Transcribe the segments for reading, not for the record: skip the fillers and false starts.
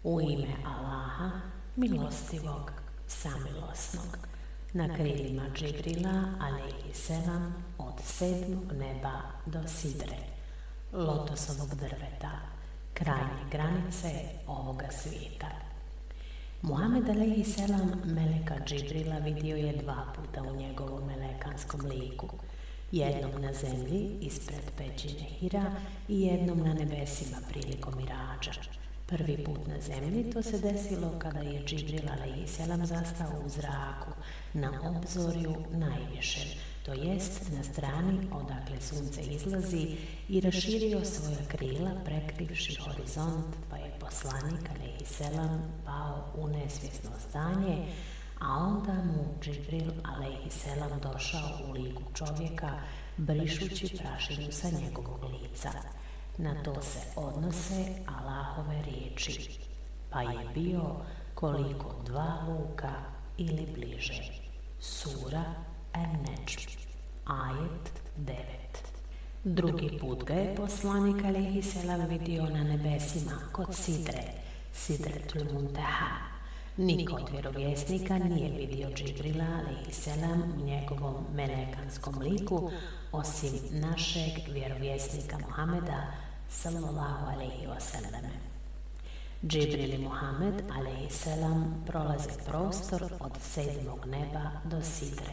U ime Allaha, milostivog, samilosnog, na krilima Džibrila, alejhiselam, od 7. neba do sidre, lotosovog drveta, krajnje granice ovoga svijeta. Muhammed alejhiselam meleka Džibrila vidio je 2 puta u njegovom melekanskom liku, jednom na zemlji ispred pećine Hira i jednom na nebesima prilikom Miradža. Prvi put na zemlji to se desilo kada je Džibril alejhiselam zastao u zraku, na obzorju najvišem, to jest na strani odakle sunce izlazi, i raširio svoja krila prekrivši horizont, pa je poslanik alejhiselam pao u nesvjesno stanje, a onda mu Džibril alejhiselam došao u liku čovjeka, brišući prašinu sa njegovog lica. Na to se odnose Allahove riječi: pa je bio koliko 2 luka ili bliže. Sura An-Nedžm, ajet 9. Drugi put ga je poslanik alejhiselam vidio na nebesima kod sidre, Sidretul Munteha. Niko od vjerovjesnika nije vidio Džibrila alejhiselam u njegovom melekanskom liku osim našeg vjerovjesnika Muhameda sallallahu alejhi ve selleme. Džibril i Muhammed alejhiselam prolaze prostor od 7. neba do sidre.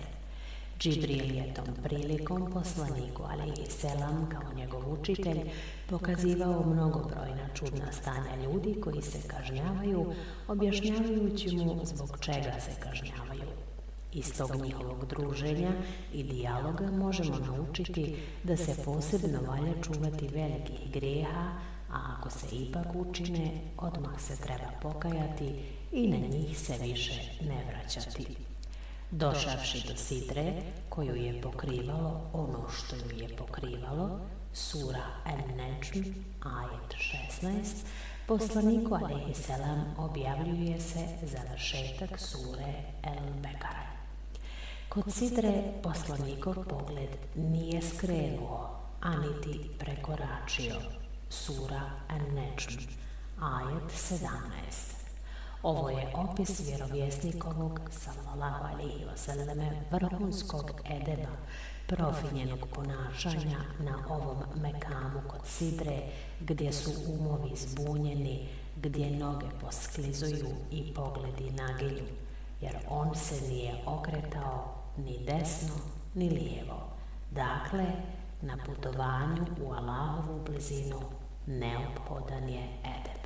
Džibril je tom prilikom poslaniku alejhiselam kao njegov učitelj pokazivao mnogobrojna čudna stanja ljudi koji se kažnjavaju, objašnjavajući mu zbog čega se kažnjavaju. Iz tog njihovog druženja i dijaloga možemo naučiti da se posebno valja čuvati velikih grijeha, a ako se ipak učine, odmah se treba pokajati i na njih se više ne vraćati. Došavši do sidre, koju je pokrivalo ono što ju je pokrivalo, sura An-Nedžm, ajet 16, poslaniku alejhiselam objavljuje se završetak sure El-Bekara. Kod sidre poslanikov pogled nije skrenuo, a niti prekoračio, sura An-Nedžm, ajet 17. Ovo je opis vjerovjesnikovog, sallallahu alejhi ve selleme, vrhunskog edeba, profinjenog ponašanja na ovom mekamu kod sidre, gdje su umovi zbunjeni, gdje noge posklizuju i pogledi naginju, jer on se nije okretao ni desno ni lijevo. Dakle, na putovanju u Allahovu blizinu neophodan je edeb.